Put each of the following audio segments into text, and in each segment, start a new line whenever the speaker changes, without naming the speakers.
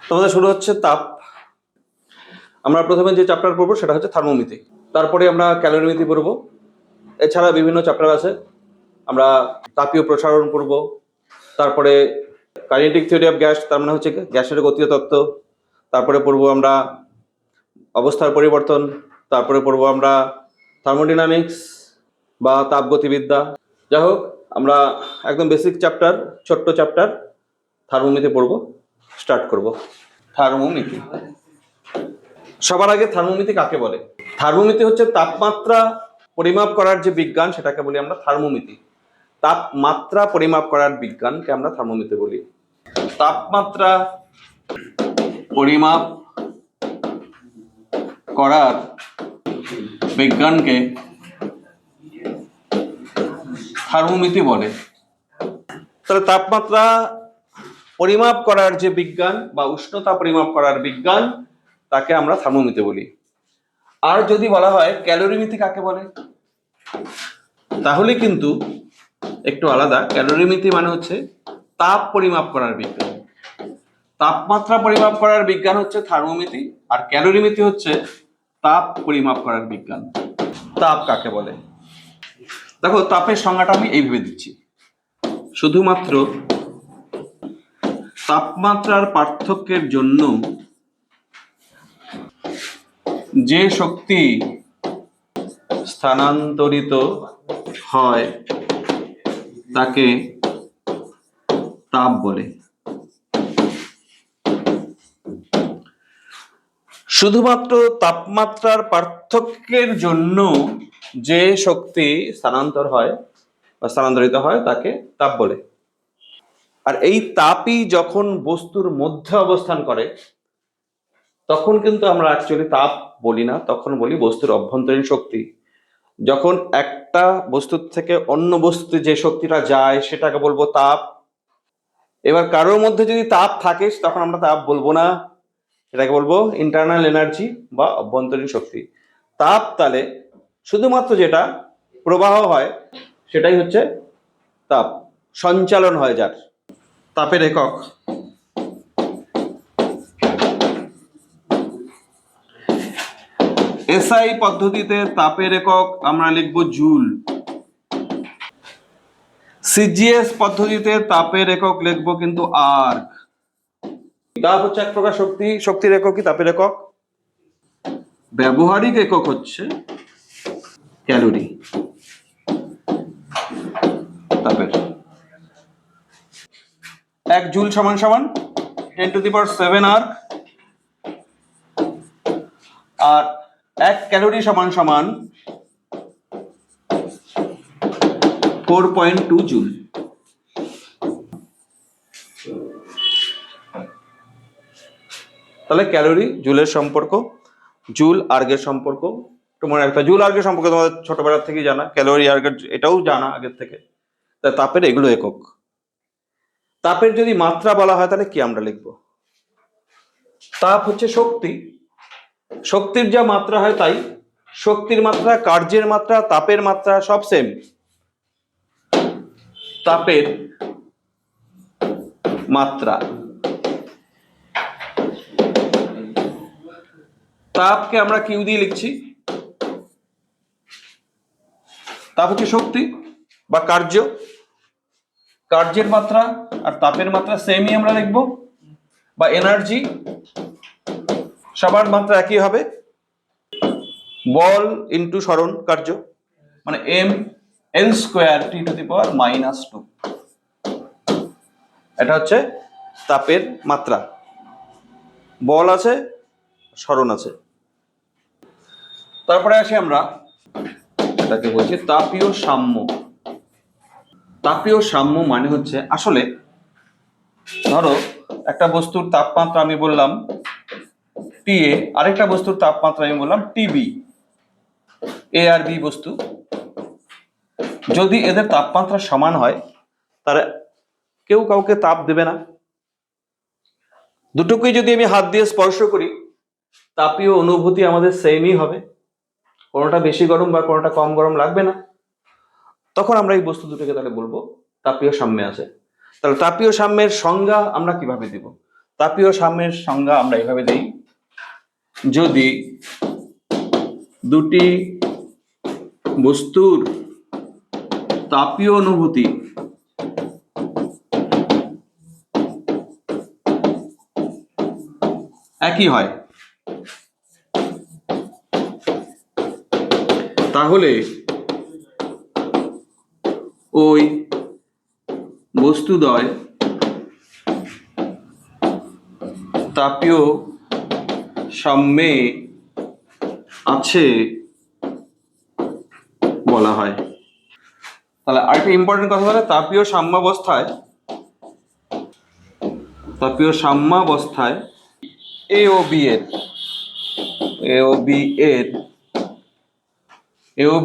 তোমাদের শুরু হচ্ছে তাপ। আমরা প্রথমে যে চ্যাপ্টার পড়বো সেটা হচ্ছে থার্মোমিতি, তারপরে আমরা ক্যালোরিমিতি পড়বো। এছাড়া বিভিন্ন চ্যাপ্টার আছে, আমরা তাপীয় প্রসারণ পড়ব, তারপরে কাইনেটিক থিওরি অফ গ্যাস, তার মানে হচ্ছে গ্যাসের গতীয় তত্ত্ব, তারপরে পড়বো আমরা অবস্থার পরিবর্তন, তারপরে পড়বো আমরা থার্মোডাইনামিক্স বা তাপগতিবিদ্যা। যাই হোক, আমরা একদম বেসিক চ্যাপ্টার, ছোট্ট চ্যাপ্টার থার্মোমিতি পড়বো, স্টার্ট করব। থার্মোমিতি। সবার আগে থার্মোমিতি কাকে বলে? থার্মোমিতি হচ্ছে তাপমাত্রা পরিমাপ করার যে বিজ্ঞান, সেটাকে বলি আমরা থার্মোমিতি। তাপমাত্রা পরিমাপ করার বিজ্ঞানকে আমরা থার্মোমিতি বলি। তাপমাত্রা পরিমাপ করার বিজ্ঞানকে থার্মোমিতি বলে। তাহলে তাপমাত্রা পরিমাপ করার যে বিজ্ঞান বা উষ্ণতা পরিমাপ করার বিজ্ঞান, তাকে আমরা থার্মোমিতি বলি। আর যদি বলা হয় ক্যালোরিমিতি কাকে বলে, তাহলে কিন্তু একটু আলাদা। ক্যালোরিমিতি মানে হচ্ছে তাপ পরিমাপ করার বিজ্ঞান। তাপমাত্রা পরিমাপ করার বিজ্ঞান হচ্ছে থার্মোমিতি, আর ক্যালোরিমিতি হচ্ছে তাপ পরিমাপ করার বিজ্ঞান। তাপ কাকে বলে? দেখো, তাপের সংজ্ঞাটা আমি এইভাবে দিচ্ছি। শুধুমাত্র তাপমাত্রার পার্থক্যের জন্য যে শক্তি স্থানান্তরিত হয় তাকে তাপ বলে। শুধুমাত্র তাপমাত্রার পার্থক্যের জন্য যে শক্তি স্থানান্তর হয় বা স্থানান্তরিত হয় তাকে তাপ বলে। আর এই তাপই যখন বস্তুর মধ্যে অবস্থান করে, তখন কিন্তু আমরা অ্যাকচুয়ালি তাপ বলি না, তখন বলি বস্তুর অভ্যন্তরীণ শক্তি। যখন একটা বস্তুর থেকে অন্য বস্তুতে যে শক্তিটা যায় সেটাকে বলবো তাপ। এবার কারোর মধ্যে যদি তাপ থাকে তখন আমরা তাপ বলবো না, এটাকে বলবো ইন্টারনাল এনার্জি বা অভ্যন্তরীণ শক্তি। তাপ তাহলে শুধুমাত্র যেটা প্রবাহ হয় সেটাই হচ্ছে তাপ, সঞ্চালন হয় যার। তাপের একক। এসআই পদ্ধতিতে তাপের একক আমরা লিখবো জুল। সিজিএস পদ্ধতিতে তাপের একক লিখবো কিন্তু আর্ক। তাপ হচ্ছে এক প্রকার শক্তি, শক্তির এককই তাপের একক। ব্যবহারিক একক হচ্ছে ক্যালোরি। তাপের 1 জুল সমান সমান 10⁷ আর্ক, আর 1 ক্যালোরি সমান সমান 4.2 জুল। তাহলে ক্যালোরি জুলের সম্পর্ক, জুল আর্গের সম্পর্ক। তোমার একটা জুল আর্গের সম্পর্কে তোমাদের ছোটবেলা থেকেই জানা, ক্যালোরি আর্গের এটাও জানা আগের থেকে। তা তাপের এগুলো একক। তাপের যদি মাত্রা বলা হয় তাহলে কি আমরা লিখবো? তাপ হচ্ছে শক্তি, শক্তির যা মাত্রা হয় তাই। শক্তির মাত্রা, কার্যের মাত্রা, তাপের মাত্রা সব সেম। তাপের মাত্রা। তাপকে আমরা কিউ দিয়ে লিখছি। তাপ হচ্ছে শক্তি বা কার্য, কার্যের মাত্রা আর তাপের মাত্রা সেমই আমরা লিখবো, বা এনার্জি, সবার মাত্রা একই হবে। বল ইন্টু সরণ কার্য, মানে mL²T⁻²। এটা হচ্ছে তাপের মাত্রা। বল আছে, সরণ আছে। তারপরে আসি আমরা, এটাকে বলছি তাপীয় সাম্য। তাপীয় সাম্য মানে হচ্ছে, আসলে ধরো একটা বস্তুর তাপমাত্রা আমি বললাম TA, আরেকটা বস্তুর তাপমাত্রা আমি বললাম TB। এ আর বি বস্তু, যদি এদের তাপমাত্রা সমান হয় তাহলে কেউ কাউকে তাপ দেবে না। দুটোকেই যদি আমি হাত দিয়ে স্পর্শ করি, তাপীয় অনুভূতি আমাদের সেমই হবে, কোনোটা বেশি গরম বা কোনোটা কম গরম লাগবে না। তখন আমরা এই বস্তু দুটোকে তাহলে বলবো তাপীয় সাম্যে আছে। তাহলে তাপীয় সাম্যের সংজ্ঞা আমরা কিভাবে দিব? তাপীয় সাম্যের সংজ্ঞা আমরা এভাবে দেই, যদি দুটি বস্তুর তাপীয় অনুভূতি একই হয় তাহলে ওই বস্তুদ্বয় তাপীয় সাম্যে আছে বলা হয়। তাহলে আরেকটা ইম্পর্টেন্ট কথা হলো তাপীয় সাম্যাবস্থায় এ ও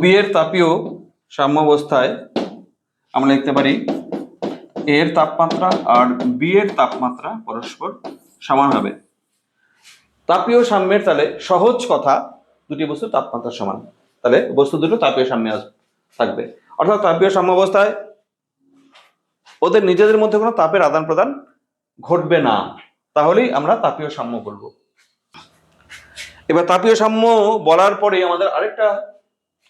বি এর তাপীয় সাম্যাবস্থায় আমরা লিখতে পারি এর তাপমাত্রা আর বি এর তাপমাত্রা পরস্পর সমান হবে। তাপীয় সাম্যের তাহলে সহজ কথা, দুটি বস্তুর তাপমাত্রা সমান, তাহলে বস্তু দুটো তাপীয় সাম্যে থাকবে। অর্থাৎ তাপীয় সাম্যাবস্থায় ওদের নিজেদের মধ্যে কোনো তাপের আদান প্রদান ঘটবে না, তাহলেই আমরা তাপীয় সাম্য বলবো। এবার তাপীয় সাম্য বলার পরে আমাদের আরেকটা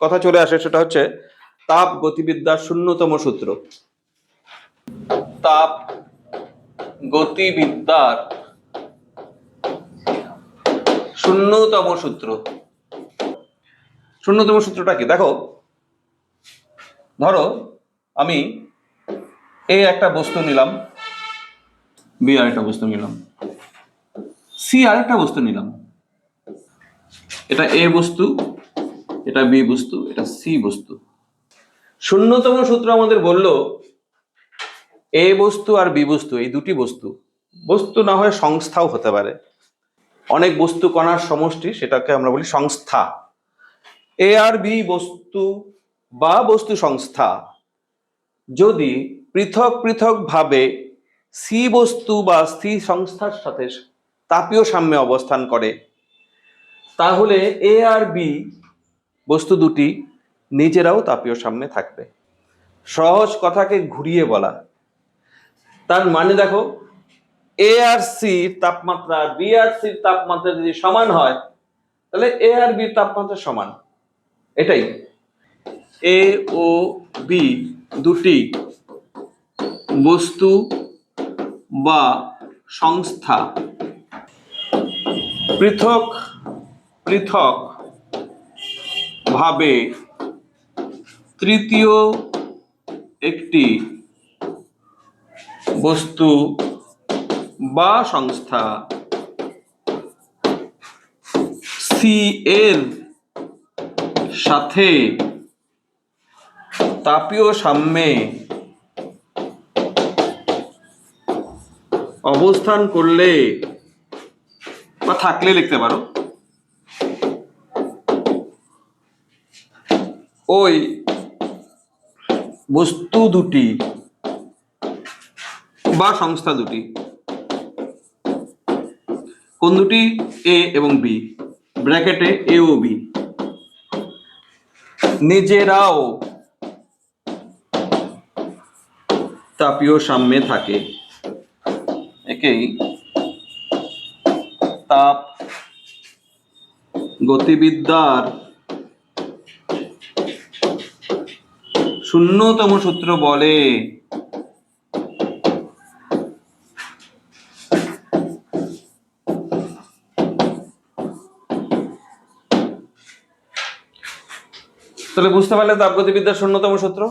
কথা চলে আসে, সেটা হচ্ছে তাপ গতিবিদ্যার শূন্যতম সূত্র। তাপ গতিবিদ্যার শূন্যতম সূত্রটা কি? দেখো, ধরো আমি এ একটা বস্তু নিলাম, বি আরেকটা বস্তু নিলাম, সি আরেকটা বস্তু নিলাম। এটা এ বস্তু, এটা বি বস্তু, এটা সি বস্তু। শূন্যতম সূত্র আমাদের বললো এ বস্তু আর বি বস্তু, এই দুটি বস্তু না হয় সংস্থাও হতে পারে, অনেক বস্তু কণার সমষ্টি, সেটাকে আমরা বলি সংস্থা। এ আর বি বস্তু বা বস্তু সংস্থা যদি পৃথক পৃথক ভাবে সি বস্তু বা সি সংস্থার সাথে তাপীয় সাম্যে অবস্থান করে, তাহলে এ আর বি বস্তু দুটি নিজেরাও তাপীয় সাম্যে থাকবে। সহজ কথাকে ঘুরিয়ে বলা, তার মানে দেখো, এ আর সির তাপমাত্রা বি আর সির তাপমাত্রা যদি সমান হয়, তাহলে এ আর বির তাপমাত্রা সমান। এটাই এ ও বি দুটি বস্তু বা সংস্থা পৃথক পৃথক ভাবে তৃতীয় একটি বস্তু বা সংস্থা সি এর সাথে তাপীয় সাম্যে অবস্থান করলে বা থাকলে লিখতে পারো, ওই বস্তু দুটি বা সংস্থা দুটি, কোন দুটি? এ এবং বি, ব্র্যাকেটে এ ও বি, নিজেরাও তাপীয় সাম্যে থাকে। একেই তাপ গতিবিদ্যার শূন্যতম সূত্র বলে। তাহলে বুঝতে পারলে তাপগতিবিদ্যার শূন্যতম সূত্র।